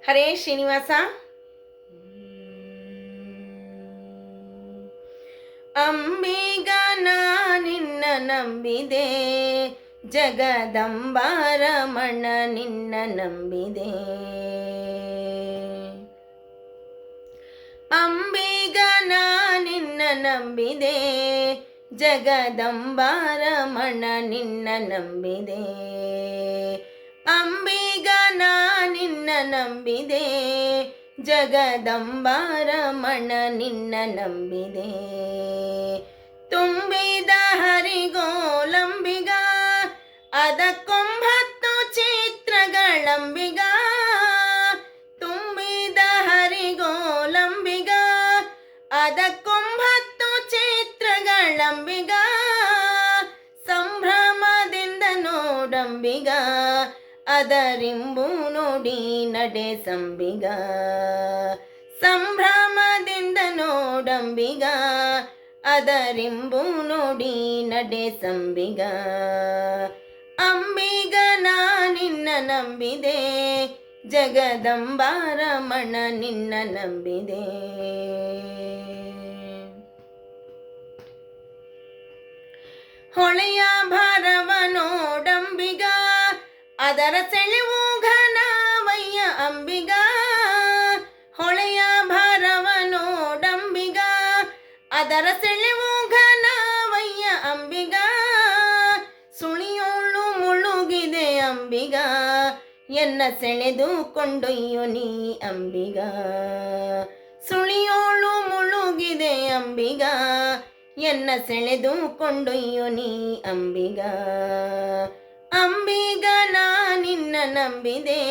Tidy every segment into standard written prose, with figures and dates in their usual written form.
ಹರೇ ಶ್ರೀನಿವಾಸ. ಅಂಬಿಗ ನಿನ್ನ ನಂಬಿದೆ, ಜಗದಂಬಾರಮಣ ನಿನ್ನ ನಂಬಿದೆ. ಅಂಬಿಗ ನಿನ್ನ ನಂಬಿದೆ, ಜಗದಂಬಾರಮಣ ನಿನ್ನ ನಂಬಿದೆ. ಅಂಬಿಗ ನಿನ್ನ ನಂಬಿದೆ, ಜಗದಂಬಾರಮಣ ನಿನ್ನ ನಂಬಿದೆ. ತುಂಬಿದ ಹರಿಗೋಲಂಬಿಗ, ಅದಕ್ಕೊಂಬತ್ತು ಚಿತ್ರಗಳಂಬಿಗ. ತುಂಬಿದ ಹರಿಗೋಲಂಬಿಗ, ಅದಕ್ಕೊಂಬತ್ತು ಚಿತ್ರಗಳಂಬಿಗ. ಸಂಭ್ರಮದಿಂದ ನೋಡಂಬಿಗ, ಅದರಿಂಬು ನೋಡಿ ನಡೆ ಸಂಬಿಗ. ಸಂಭ್ರಮದಿಂದ ನೋಡಂಬಿಗ, ಅದರಿಂಬು ನೋಡಿ ನಡೆ ಸಂಬಿಗ. ಅಂಬಿಗ ನಿನ್ನ ನಂಬಿದೆ, ಜಗದಂಬಾರಮಣ ನಿನ್ನ ನಂಬಿದೆ. ಹೊಳೆಯ ಭಾರವ ನೋಡಂಬಿಗ, ಅದರ ಸೆಳೆವು ಘನವಯ್ಯ ಅಂಬಿಗ. ಹೊಳೆಯ ಭಾರವ ನೋಡಂಬಿಗ, ಅದರ ಸೆಳೆವು ಘನವಯ್ಯ ಅಂಬಿಗ. ಸುಳಿಯೋಳು ಮುಳುಗಿದೆ ಅಂಬಿಗ, ಎನ್ನ ಸೆಳೆದು ಕೊಂಡೊಯ್ಯು ನೀ ಅಂಬಿಗ. ಸುಳಿಯೋಳು ಮುಳುಗಿದೆ ಅಂಬಿಗ, ಎನ್ನ ಸೆಳೆದು ಕೊಂಡೊಯ್ಯು ನೀ ಅಂಬಿಗ. ಅಂಬಿಗ ನಿನ್ನ ನಂಬಿದೆ,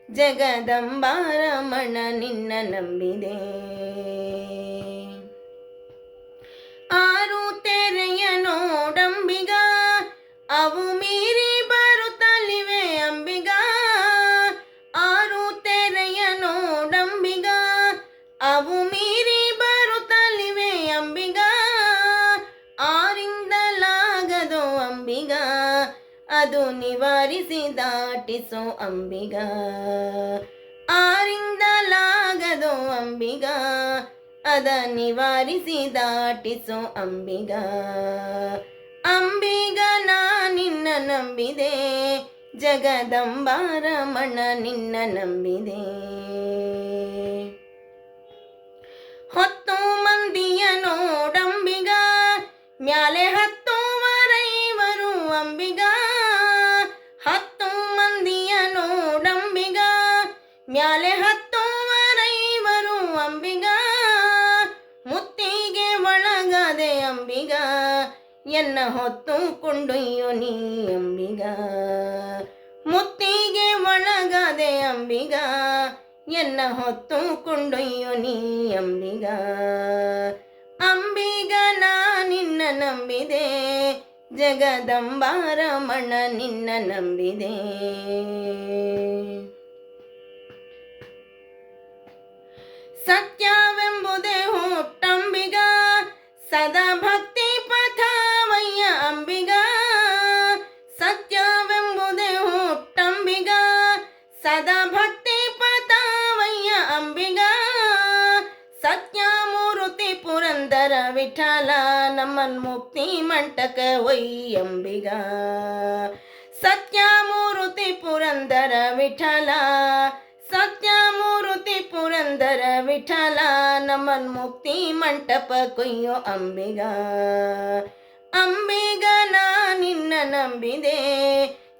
ಜಗದಂಬಾರಮಣ ನಿನ್ನ ನಂಬಿದೆ. ಆರು ತೆರೆಯ ನೋಡಂಬಿಗ, ಅವು ಮೀರಿ ಬರುತ್ತಲಿವೆ ಅಂಬಿಗ. ಆರು ತೆರೆಯ ನೋಡಂಬಿಗ, ಅವು ಮೀರಿ ಬರುತ್ತಲಿವೆ ಅಂಬಿಗ. ಆರಿಂದಲಾಗದು ಅಂಬಿಗ, ಅದು ನಿವಾರಿಸಿ ದಾಟಿಸೋ ಅಂಬಿಗ. ಆರಿಂದಲಾಗದು ಅಂಬಿಗ, ಅದ ನಿವಾರಿಸಿ ದಾಟಿಸೋ ಅಂಬಿಗ. ಅಂಬಿಗ ನಿನ್ನ ನಂಬಿದೆ, ಜಗದಂಬಾರಮಣ ನಿನ್ನ ನಂಬಿದೆ. ಹೊತ್ತು ಮಂದಿಯ ನೋಡಂಬಿಗ, ಮ್ಯಾಲೆ ಹತ್ತುವರೈವರು ಅಂಬಿಗ. ಹತ್ತು ಮಂದಿಯ ನೋಡಂಬಿಗ, ಮ್ಯಾಲೆ ಹತ್ತುವರೈವರು ಅಂಬಿಗ. ಮುತ್ತಿಗೆ ಒಳಗದೆ ಅಂಬಿಗ, ಎನ್ನ ಹೊತ್ತು ಕೊಂಡೊಯ್ಯು ನೀ ಅಂಬಿಗ. ಮುತ್ತಿಗೆ ಒಳಗದೆ ಅಂಬಿಗ, ಎನ್ನ ಹೊತ್ತು ಕೊಂಡೊಯ್ಯು ನೀ ಅಂಬಿಗ. ಅಂಬಿಗ ನಿನ್ನ ನಂಬಿದೆ, ಜಗದಂಬಾರಮಣ ನಿನ್ನ ನಂಬಿದೆ. ಸತ್ಯವೆಂಬುದೇ ಹುಟ್ಟಂಬಿಗ, ಸದಾ ಭಕ್ತಿ ಪಥವಯ್ಯ ಅಂಬಿಗ. ಸತ್ಯವೆಂಬುದೇ ಹುಟ್ಟಂಬಿಗ, ಸದಾ ಭಕ್ತಿ ಪಥವಯ್ಯ ಅಂಬಿಗ. ಸತ್ಯಮೂರ್ತಿ ಪುರಂದರ ವಿಠಲ, ನಮ್ಮನ್ ಮುಕ್ತಿ ಮಂಟಕ ಒಯ್ಯಂಬಿಗ. ಸತ್ಯಮೂರ್ತಿ ಪುರಂದರ ವಿಠಲ, ಸತ್ಯಮೂರ್ತಿ ಪುರಂದರ ವಿಠಲ, ನಮ್ಮನ್ ಮುಕ್ತಿ ಮಂಟಪ ಕೊಯ್ಯೋ ಅಂಬಿಗ. ಅಂಬಿಗ ನಿನ್ನ ನಂಬಿದೆ,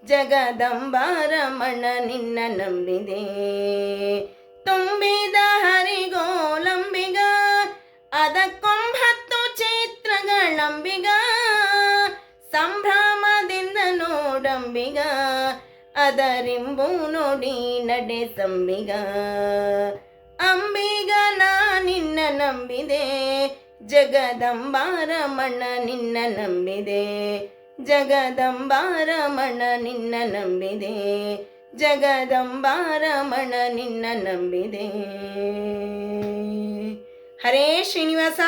ಜಗದಂಬಾರಮಣ ನಿನ್ನ ನಂಬಿದೆ. ತುಂಬಿದ ಹರಿಗೋಲಂಬಿಗ, ಅದಕ್ಕೊಂಬತ್ತು ಚಿತ್ರಗಳಂಬಿಗ. ಸಂಭ್ರಮದಿಂದ ನೋಡಂಬಿಗ, ಅದರಿಂಬು ನೋಡಿ ನಡೆ ಸಂಬಿಗ. ಅಂಬಿಗ ನಿನ್ನ ನಂಬಿದೆ, ಜಗದಂಬಾರಮಣ ನಿನ್ನ ನಂಬಿದೆ. ಜಗದಂಬಾರಮಣ ನಿನ್ನ ನಂಬಿದೆ, ಜಗದಂಬಾರಮಣ ನಿನ್ನ ನಂಬಿದೆ. ಹರೇ ಶ್ರೀನಿವಾಸ.